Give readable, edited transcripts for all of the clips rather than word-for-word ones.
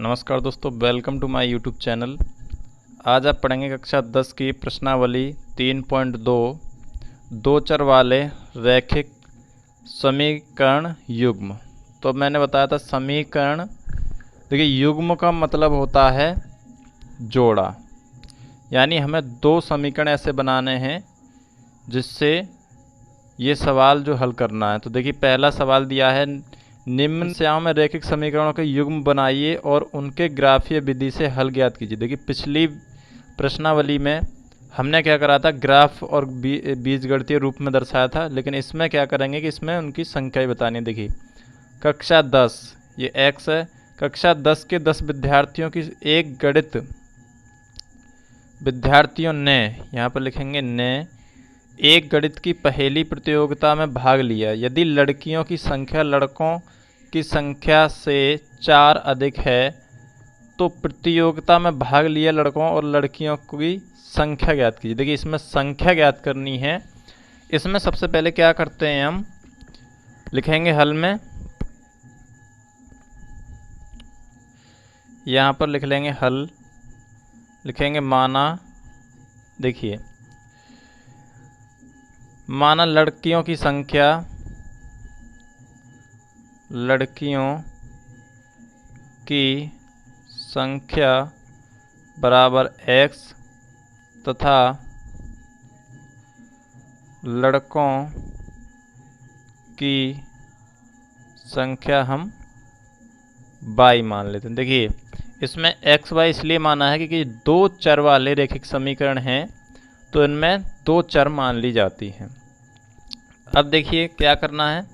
नमस्कार दोस्तों, welcome to my YouTube channel. आज आप पढ़ेंगे कक्षा 10 की प्रश्नावली 3.2 दो चर वाले रैखिक समीकरण युग्म। तो मैंने बताया था समीकरण, देखिए युग्म का मतलब होता है जोड़ा, यानी हमें दो समीकरण ऐसे बनाने हैं जिससे ये सवाल जो हल करना है। तो देखिए पहला सवाल दिया है, निम्न समस्याओं में रैखिक समीकरणों के युग्म बनाइए और उनके ग्राफीय विधि से हल ज्ञात कीजिए। देखिए पिछली प्रश्नावली में हमने क्या करा था, ग्राफ और बीजगणितीय रूप में दर्शाया था, लेकिन इसमें क्या करेंगे कि इसमें उनकी संख्याएं बतानी है। देखिए कक्षा 10 ये x है, कक्षा 10 के 10 विद्यार्थियों की एक गणित विद्यार्थियों ने, यहाँ पर लिखेंगे ने, एक गणित की पहेली प्रतियोगिता में भाग लिया। यदि लड़कियों की संख्या लड़कों की संख्या से 4 अधिक है तो प्रतियोगिता में भाग लिए लड़कों और लड़कियों की संख्या ज्ञात कीजिए। देखिए इसमें संख्या ज्ञात करनी है। इसमें सबसे पहले क्या करते हैं, हम लिखेंगे हल में, यहाँ पर लिख लेंगे हल, लिखेंगे माना, देखिए माना लड़कियों की संख्या बराबर x तथा लड़कों की संख्या हम y मान लेते हैं। देखिए इसमें x y इसलिए माना है क्योंकि दो चर वाले रैखिक समीकरण हैं, तो इनमें दो चर मान ली जाती हैं। अब देखिए क्या करना है,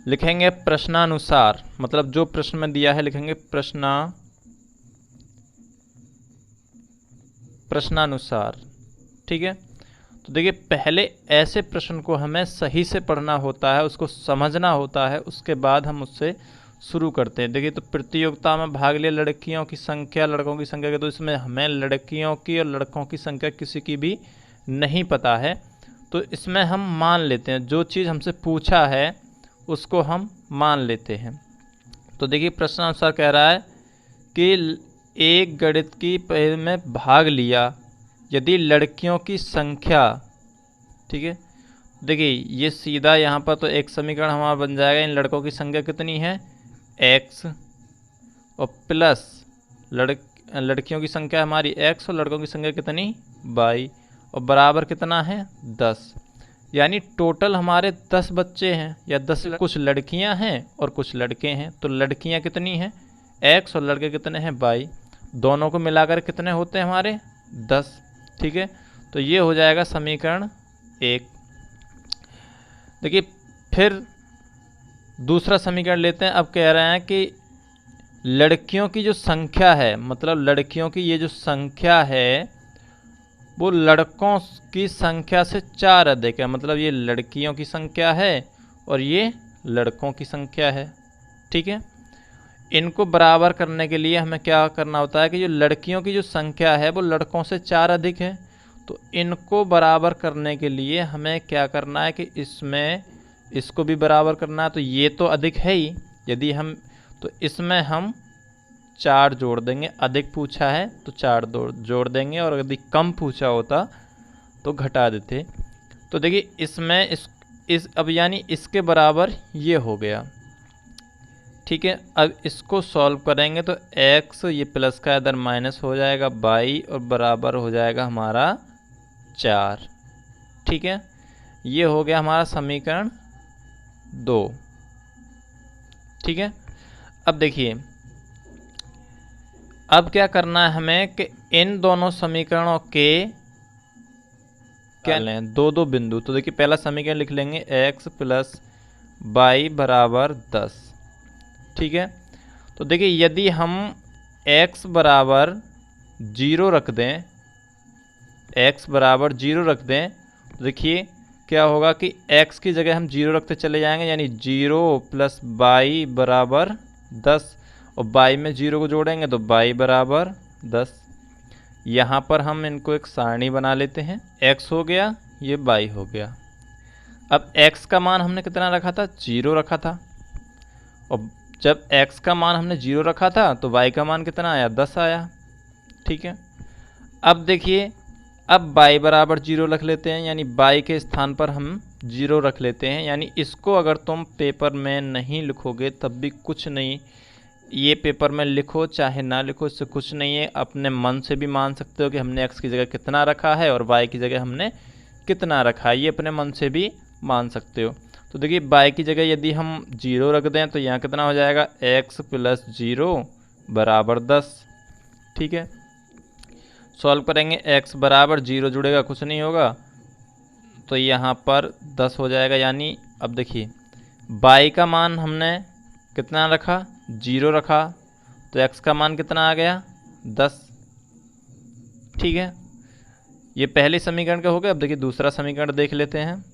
लिखेंगे प्रश्नानुसार, मतलब जो प्रश्न में दिया है लिखेंगे प्रश्नानुसार। ठीक है, तो देखिए पहले ऐसे प्रश्न को हमें सही से पढ़ना होता है, उसको समझना होता है, उसके बाद हम उससे शुरू करते हैं। देखिए तो प्रतियोगिता में भाग लिए लड़कियों की संख्या लड़कों की संख्या के, तो इसमें हमें लड़कियों की और लड़कों की संख्या किसी की भी नहीं पता है, तो इसमें हम मान लेते हैं, जो चीज़ हमसे पूछा है उसको हम मान लेते हैं। तो देखिए प्रश्नानुसार कह रहा है कि एक गणित की पहेली में भाग लिया यदि लड़कियों की संख्या, ठीक है, देखिए ये सीधा यहाँ पर तो एक समीकरण हमारा बन जाएगा। इन लड़कों की संख्या कितनी है x और प्लस लड़कियों की संख्या हमारी x और लड़कों की संख्या कितनी y, और बराबर कितना है 10, यानी टोटल हमारे 10 बच्चे हैं या 10, कुछ लड़कियां हैं और कुछ लड़के हैं। तो लड़कियां कितनी हैं x और लड़के कितने हैं y, दोनों को मिलाकर कितने होते हैं हमारे 10। ठीक है, तो ये हो जाएगा समीकरण 1। देखिए फिर दूसरा समीकरण लेते हैं। अब कह रहे हैं कि लड़कियों की जो संख्या है, मतलब लड़कियों की ये जो संख्या है वो लड़कों की संख्या से 4 अधिक है, मतलब ये लड़कियों की संख्या है और ये लड़कों की संख्या है। ठीक है, इनको बराबर करने के लिए हमें क्या करना होता है कि जो लड़कियों की जो संख्या है वो लड़कों से 4 अधिक है, तो इनको बराबर करने के लिए हमें क्या करना है कि इसमें इसको भी बराबर करना है। तो ये तो अधिक है ही, यदि हम तो इसमें हम 4 जोड़ देंगे, अधिक पूछा है तो 4 जोड़ देंगे, और यदि कम पूछा होता तो घटा देते। तो देखिए इसमें इस अब यानी इसके बराबर ये हो गया। ठीक है, अब इसको सॉल्व करेंगे तो x ये प्लस का इधर माइनस हो जाएगा y और बराबर हो जाएगा हमारा 4। ठीक है, ये हो गया हमारा समीकरण 2। ठीक है, अब देखिए अब क्या करना है हमें कि इन दोनों समीकरणों के क्या लें, दो दो बिंदु। तो देखिए पहला समीकरण लिख लेंगे x प्लस y बराबर 10। ठीक है, तो देखिए यदि हम x बराबर 0 रख दें, x बराबर 0 रख दें, तो देखिए क्या होगा कि x की जगह हम 0 रखते चले जाएंगे, यानी 0 प्लस y बराबर 10, और y में 0 को जोड़ेंगे तो y बराबर 10। यहाँ पर हम इनको एक सारणी बना लेते हैं, x हो गया, ये y हो गया। अब x का मान हमने कितना रखा था, 0 रखा था, और जब x का मान हमने 0 रखा था तो y का मान कितना आया, 10 आया। ठीक है, अब देखिए, अब y बराबर 0 रख लेते हैं, यानी y के स्थान पर हम 0 रख लेते हैं। यानी इसको अगर तुम पेपर में नहीं लिखोगे तब भी कुछ नहीं, ये पेपर में लिखो चाहे ना लिखो, इससे कुछ नहीं है। अपने मन से भी मान सकते हो कि हमने x की जगह कितना रखा है और y की जगह हमने कितना रखा है, ये अपने मन से भी मान सकते हो। तो देखिए y की जगह यदि हम 0 रख दें तो यहाँ कितना हो जाएगा, x + 0 बराबर 10। ठीक है, सॉल्व करेंगे, x बराबर 0 जुड़ेगा कुछ नहीं होगा तो यहाँ पर 10 हो जाएगा। यानी अब देखिए y का मान हमने कितना रखा, 0 रखा, तो x का मान कितना आ गया, 10। ठीक है, ये पहले समीकरण का हो गया। अब देखिए दूसरा समीकरण देख लेते हैं।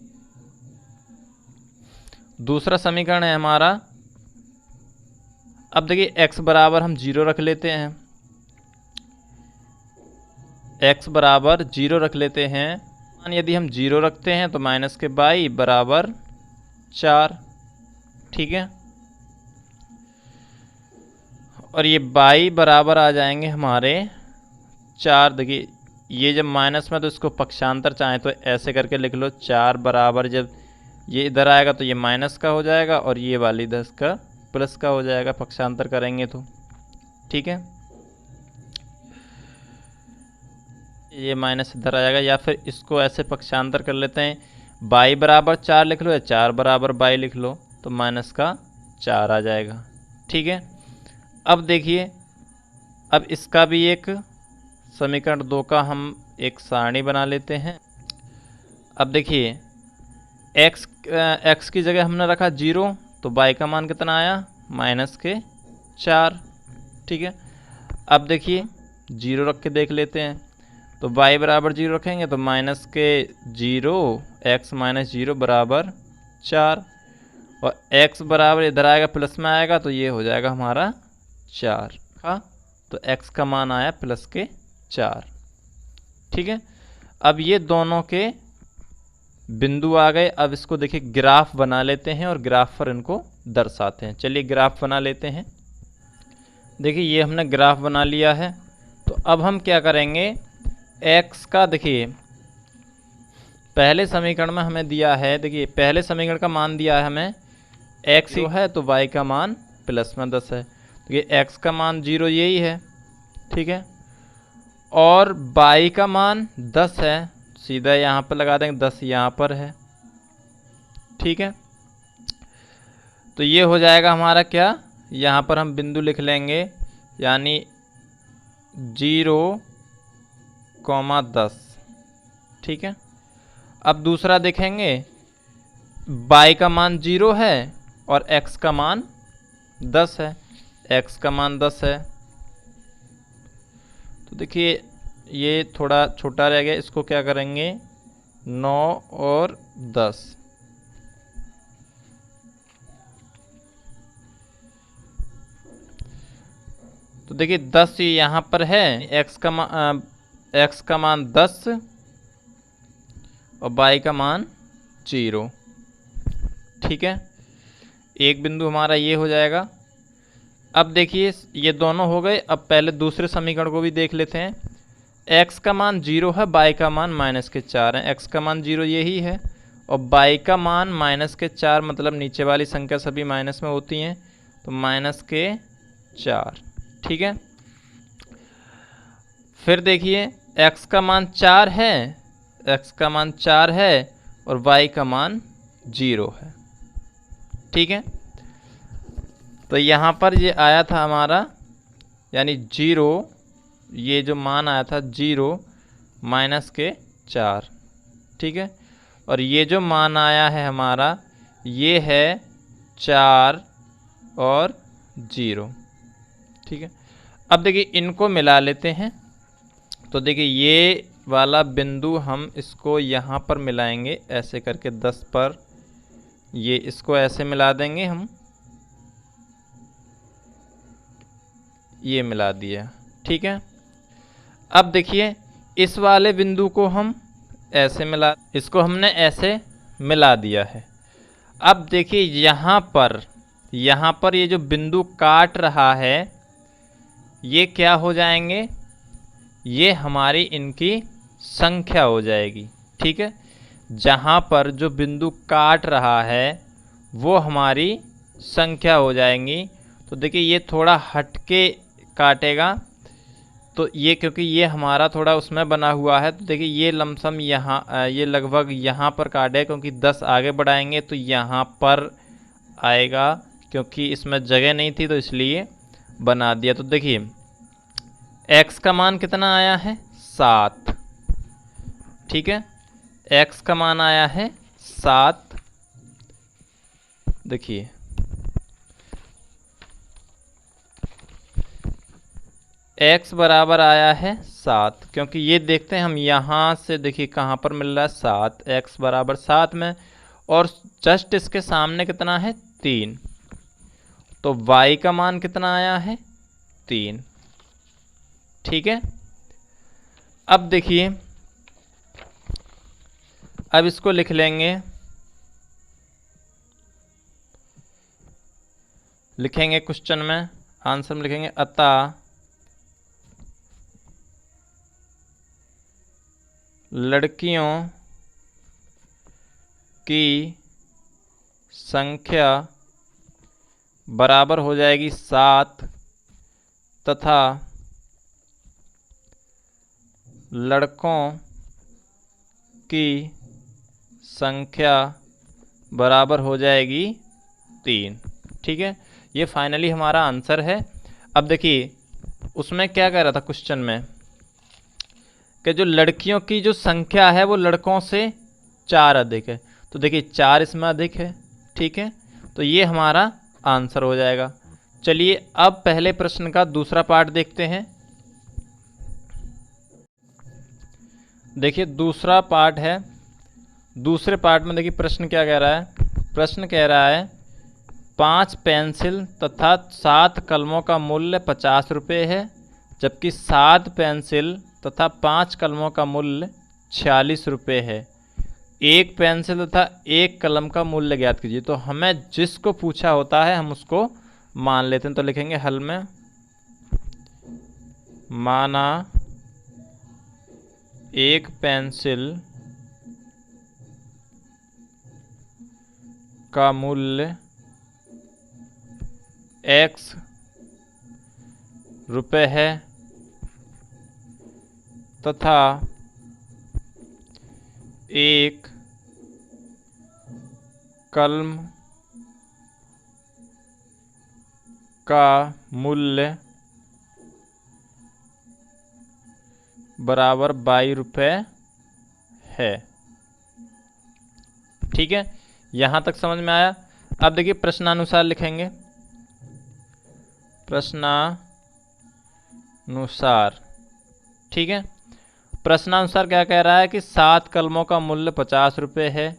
दूसरा समीकरण है हमारा, अब देखिए x बराबर हम 0 रख लेते हैं, x बराबर 0 रख लेते हैं। मान यदि हम 0 रखते हैं तो माइनस के y बराबर 4। ठीक है, और ये y बराबर आ जाएंगे हमारे 4। देखिए ये जब माइनस में तो इसको पक्षांतर चाहें तो ऐसे करके लिख लो, 4 बराबर जब ये इधर आएगा तो ये माइनस का हो जाएगा और ये वाली 10 का प्लस का हो जाएगा, पक्षांतर करेंगे तो। ठीक है, ये माइनस इधर आ जाएगा, या फिर इसको ऐसे पक्षांतर कर लेते हैं, y बराबर 4 लिख लो या 4 बराबर y लिख लो तो माइनस का 4 आ जाएगा। ठीक है, अब देखिए, अब इसका भी एक समीकरण 2 का हम एक सारणी बना लेते हैं। अब देखिए x की जगह हमने रखा 0 तो y का मान कितना आया, माइनस के 4। ठीक है, अब देखिए 0 रख के देख लेते हैं, तो y बराबर 0 रखेंगे तो माइनस के 0, x - 0 बराबर 4, और x बराबर इधर आएगा प्लस में आएगा तो ये हो जाएगा हमारा 4 का, तो x का मान आया प्लस के 4। ठीक है, अब ये दोनों के बिंदु आ गए। अब इसको देखिए ग्राफ बना लेते हैं और ग्राफ पर इनको दर्शाते हैं। चलिए ग्राफ बना लेते हैं। देखिए ये हमने ग्राफ बना लिया है। तो अब हम क्या करेंगे, x का देखिए पहले समीकरण में हमें दिया है, देखिए पहले समीकरण का मान दिया है हमें x जो है तो y का मान प्लस में 10 है, तो ये x का मान 0 यही है। ठीक है, और y का मान 10 है, सीधा यहाँ पर लगा देंगे, 10 यहाँ पर है। ठीक है, तो ये हो जाएगा हमारा क्या, यहाँ पर हम बिंदु लिख लेंगे, यानी 0, 10। ठीक है, अब दूसरा देखेंगे, y का मान 0 है और x का मान 10 है, x का मान 10 है। तो देखिए ये थोड़ा छोटा रह गया, इसको क्या करेंगे, 9 और 10। तो देखिए 10 यहाँ पर है, x का मान 10 और y का मान 0। ठीक है, एक बिंदु हमारा ये हो जाएगा। अब देखिए ये दोनों हो गए। अब पहले दूसरे समीकरण को भी देख लेते हैं। x का मान 0 है, y का मान -4 है। x का मान 0 यही है और y का मान -4, मतलब नीचे वाली संख्या सभी माइनस में होती हैं, तो -4। ठीक है, फिर देखिए x का मान 4 है, x का मान 4 है और y का मान 0 है। ठीक है, तो यहाँ पर ये आया था हमारा, यानी 0, ये जो मान आया था 0 -4। ठीक है, और ये जो मान आया है हमारा ये है 4 और 0। ठीक है, अब देखिए इनको मिला लेते हैं। तो देखिए ये वाला बिंदु हम इसको यहाँ पर मिलाएंगे, ऐसे करके 10 पर ये इसको ऐसे मिला देंगे हम, ये मिला दिया। ठीक है, अब देखिए इस वाले बिंदु को हम ऐसे इसको हमने ऐसे मिला दिया है। अब देखिए यहाँ पर यहाँ पर ये जो बिंदु काट रहा है ये क्या हो जाएंगे, ये हमारी इनकी संख्या हो जाएगी। ठीक है, जहाँ पर जो बिंदु काट रहा है वो हमारी संख्या हो जाएंगी। तो देखिए ये थोड़ा हटके काटेगा, तो ये क्योंकि ये हमारा थोड़ा उसमें बना हुआ है, तो देखिए ये लमसम यहाँ ये लगभग यहाँ पर काटे, क्योंकि 10 आगे बढ़ाएंगे तो यहाँ पर आएगा, क्योंकि इसमें जगह नहीं थी तो इसलिए बना दिया। तो देखिए x का मान कितना आया है 7। ठीक है, x का मान आया है 7। देखिए x बराबर आया है 7, क्योंकि ये देखते हैं हम यहाँ से, देखिए कहाँ पर मिल रहा है 7, x बराबर 7 में, और जस्ट इसके सामने कितना है 3, तो y का मान कितना आया है 3। ठीक है, अब देखिए अब इसको लिख लेंगे, लिखेंगे क्वेश्चन में, आंसर में लिखेंगे अतः लड़कियों की संख्या बराबर हो जाएगी 7 तथा लड़कों की संख्या बराबर हो जाएगी 3। ठीक है, ये फाइनली हमारा आंसर है। अब देखिए उसमें क्या कह रहा था क्वेश्चन में कि जो लड़कियों की जो संख्या है वो लड़कों से 4 अधिक है, तो देखिए 4 इसमें अधिक है। ठीक है, तो ये हमारा आंसर हो जाएगा। चलिए अब पहले प्रश्न का दूसरा पार्ट देखते हैं। देखिए दूसरा पार्ट है, दूसरे पार्ट में देखिए प्रश्न क्या कह रहा है। प्रश्न कह रहा है 5 पेंसिल तथा 7 कलमों का मूल्य 50 रुपये है, जबकि 7 पेंसिल तथा 5 कलमों का मूल्य 46 रुपये है। एक पेंसिल तथा एक कलम का मूल्य ज्ञात कीजिए। तो हमें जिसको पूछा होता है हम उसको मान लेते हैं, तो लिखेंगे हल में माना एक पेंसिल का मूल्य x रुपये है तथा एक कलम का मूल्य बराबर 22 रुपये है। ठीक है, यहाँ तक समझ में आया। अब देखिए प्रश्नानुसार लिखेंगे, प्रश्नानुसार। ठीक है, प्रश्नानुसार क्या कह रहा है कि 7 कलमों का मूल्य 50 रुपये है,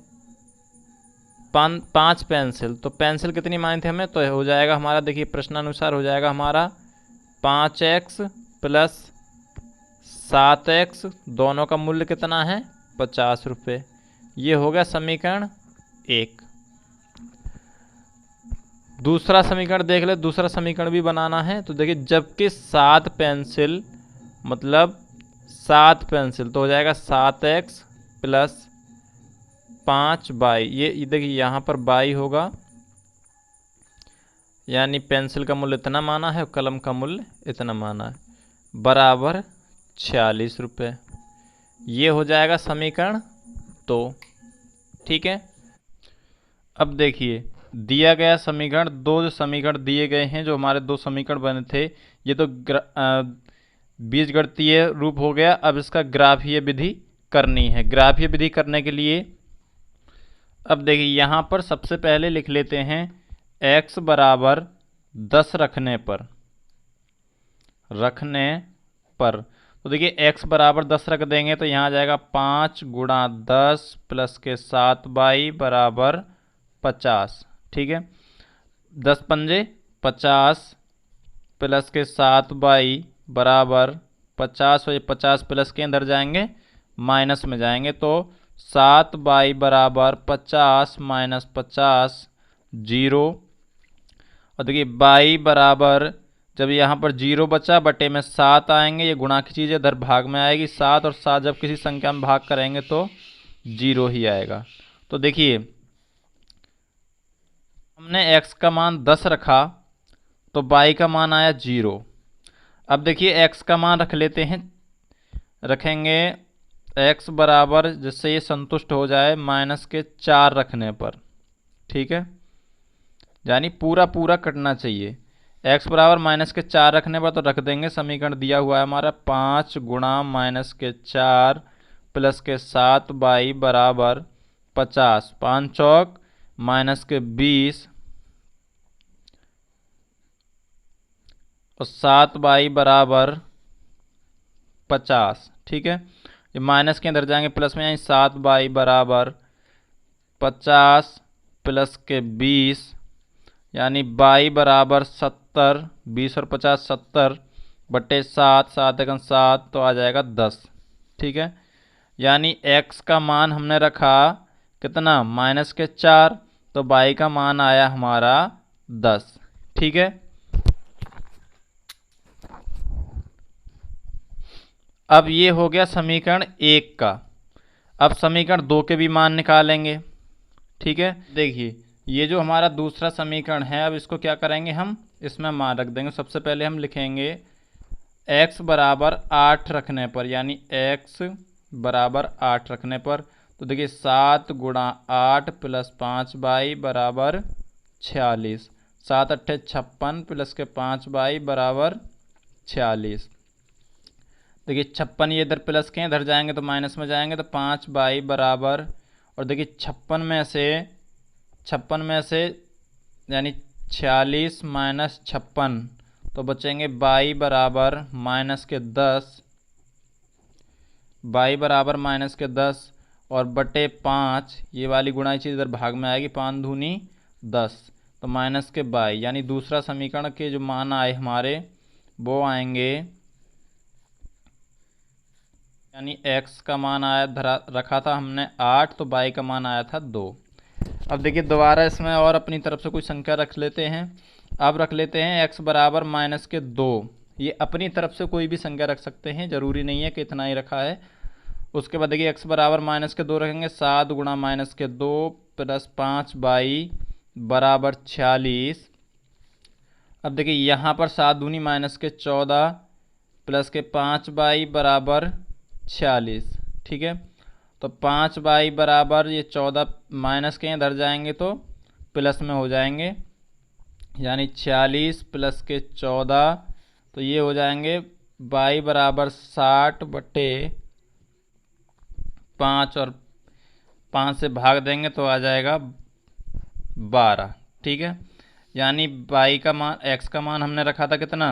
5 पेंसिल, तो पेंसिल कितनी मानी थी हमें, तो हो जाएगा हमारा, देखिए प्रश्नानुसार हो जाएगा हमारा 5x प्लस 7x, दोनों का मूल्य कितना है 50 रुपये। ये हो गया समीकरण 1। दूसरा समीकरण देख ले, दूसरा समीकरण भी बनाना है। तो देखिए जबकि 7 पेंसिल मतलब 7 पेंसिल, तो हो जाएगा 7x प्लस 5y। ये देखिए यहाँ पर y होगा, यानी पेंसिल का मूल्य इतना माना है और कलम का मूल्य इतना माना है, बराबर 46 रुपये। ये हो जाएगा समीकरण 2। ठीक है, अब देखिए दिया गया समीकरण, दो जो समीकरण दिए गए हैं, जो हमारे 2 समीकरण बने थे, ये तो बीजगणितीय रूप हो गया। अब इसका ग्राफीय विधि करनी है। ग्राफीय विधि करने के लिए अब देखिए यहाँ पर सबसे पहले लिख लेते हैं x बराबर 10 रखने पर तो देखिए x बराबर 10 रख देंगे तो यहाँ आ जाएगा 5 गुणा 10 प्लस के 7y बराबर 50। ठीक है, 10 पंजे 50 प्लस के 7y बराबर 50, और ये 50 प्लस के अंदर जाएंगे माइनस में जाएंगे, तो 7y बराबर 50 माइनस 50 0। और देखिए बाई बराबर, जब यहाँ पर 0 बचा बटे में 7 आएंगे, ये गुणा की चीज़ इधर भाग में आएगी 7, और 7 जब किसी संख्या में भाग करेंगे तो 0 ही आएगा। तो देखिए हमने x का मान 10 रखा तो y का मान आया 0। अब देखिए x का मान रख लेते हैं, रखेंगे x बराबर, जिससे ये संतुष्ट हो जाए -4 रखने पर, ठीक है, यानी पूरा पूरा कटना चाहिए। x बराबर -4 रखने पर तो रख देंगे, समीकरण दिया हुआ है हमारा 5 गुणा -4 प्लस के 7 y बराबर 50, 5 चौक -20 और 7 y बराबर 50, ठीक है। ये माइनस के अंदर जाएंगे प्लस में, यानी 7 y बराबर 50 प्लस के 20, यानी y बराबर 70, 20 और 50 70 बटे 7, 7 एकम 7 तो आ जाएगा 10, ठीक है। यानी x का मान हमने रखा कितना, -4, तो y का मान आया हमारा 10, ठीक है। अब ये हो गया समीकरण 1 का। अब समीकरण 2 के भी मान निकालेंगे, ठीक है। देखिए ये जो हमारा दूसरा समीकरण है, अब इसको क्या करेंगे, हम इसमें मान रख देंगे। सबसे पहले हम लिखेंगे x बराबर 8 रखने पर, यानी x बराबर 8 रखने पर, तो देखिए 7 गुणा 8 प्लस 5 y बराबर 46, 7 अट्ठे 56 प्लस के 5 y बराबर 46। देखिए 56 ये इधर प्लस के इधर जाएंगे तो माइनस में जाएंगे, तो 5 y बराबर, और देखिए 56 में से यानी 46 माइनस 56, तो बचेंगे y बराबर -10, y बराबर -10 और बटे 5, ये वाली गुणाई चीज़ इधर भाग में आएगी, 5 दूनी 10, तो माइनस के y, यानी दूसरा समीकरण के जो मान आए हमारे वो आएंगे, यानी x का मान आया रखा था हमने 8, तो y का मान आया था 2। अब देखिए दोबारा इसमें और अपनी तरफ से कोई संख्या रख लेते हैं। अब रख लेते हैं x बराबर -2, ये अपनी तरफ से कोई भी संख्या रख सकते हैं, ज़रूरी नहीं है कि इतना ही रखा है। उसके बाद देखिए x बराबर -2 रखेंगे, 7 गुणा -2 प्लस 5 y बराबर 46। अब देखिए यहाँ पर 7 दूनी -14 प्लस के 5 y बराबर 46, ठीक है। तो 5 y बराबर, ये 14 माइनस के इधर जाएंगे तो प्लस में हो जाएंगे, यानी 46 प्लस के 14, तो ये हो जाएंगे y बराबर 60 बटे 5, और 5 से भाग देंगे तो आ जाएगा 12, ठीक है। यानी y का मान, x का मान हमने रखा था कितना,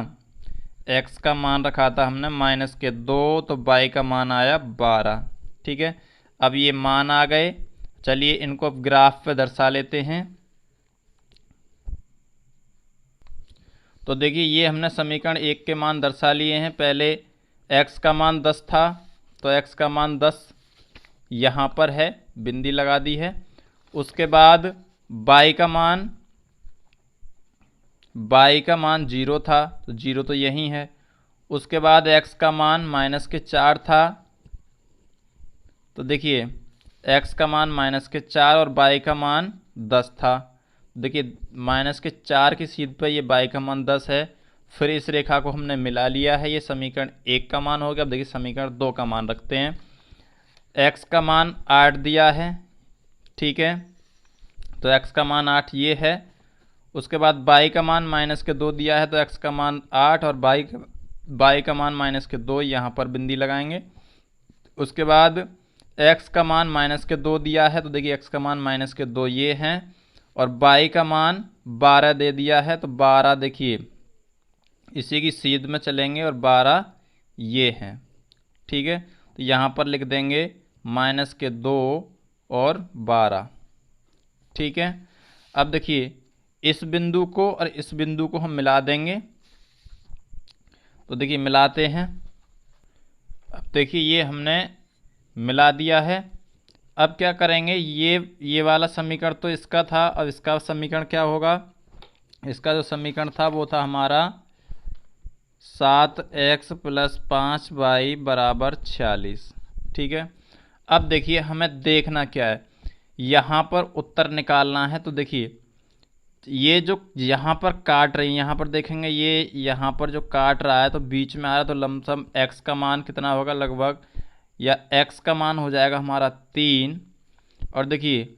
x का मान रखा था हमने -2, तो y का मान आया 12, ठीक है। अब ये मान आ गए, चलिए इनको अब ग्राफ पे दर्शा लेते हैं। तो देखिए ये हमने समीकरण 1 के मान दर्शा लिए हैं। पहले x का मान 10 था, तो x का मान 10 यहाँ पर है, बिंदी लगा दी है। उसके बाद y का मान 0 था, तो 0 तो यहीं है। उसके बाद x का मान -4 था, तो देखिए x का मान -4 और y का मान 10 था। देखिए -4 की सीध पे ये y का मान 10 है, फिर इस रेखा को हमने मिला लिया है, ये समीकरण 1 का मान हो गया। अब देखिए समीकरण 2 का मान रखते हैं। x का मान 8 दिया है, ठीक है, तो x का मान 8 ये है। उसके बाद y का मान -2 दिया है, तो x का मान 8 और y का मान -2, यहाँ पर बिंदी लगाएंगे। उसके बाद x का मान -2 दिया है, तो देखिए x का मान -2 ये है, और y का मान 12 दे दिया है, तो 12 देखिए इसी की सीध में चलेंगे और 12 ये हैं, ठीक है। तो यहाँ पर लिख देंगे -2 और 12, ठीक है। अब देखिए इस बिंदु को और इस बिंदु को हम मिला देंगे, तो देखिए मिलाते हैं। अब देखिए ये हमने मिला दिया है। अब क्या करेंगे, ये वाला समीकरण तो इसका था, अब इसका समीकरण क्या होगा, इसका जो समीकरण था वो था हमारा 7x + 5y बराबर 46। ठीक है, अब देखिए हमें देखना क्या है, यहाँ पर उत्तर निकालना है। तो देखिए ये जो यहाँ पर काट रही है, यहाँ पर देखेंगे ये यहाँ पर जो काट रहा है तो बीच में आ रहा है, तो लमसम x का मान कितना होगा लगभग, या x का मान हो जाएगा हमारा 3। और देखिए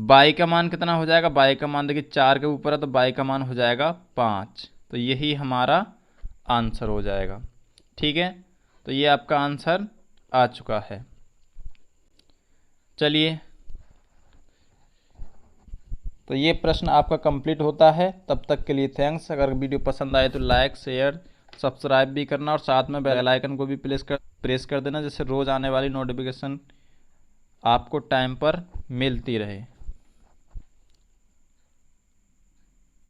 y का मान कितना हो जाएगा, y का मान देखिए 4 के ऊपर है तो y का मान हो जाएगा 5। तो यही हमारा आंसर हो जाएगा। ठीक है, तो ये आपका आंसर आ चुका है। चलिए, तो ये प्रश्न आपका कंप्लीट होता है। तब तक के लिए थैंक्स। अगर वीडियो पसंद आए तो लाइक, शेयर, सब्सक्राइब भी करना और साथ में बेल आइकन को भी प्रेस कर देना, जिससे रोज़ आने वाली नोटिफिकेशन आपको टाइम पर मिलती रहे।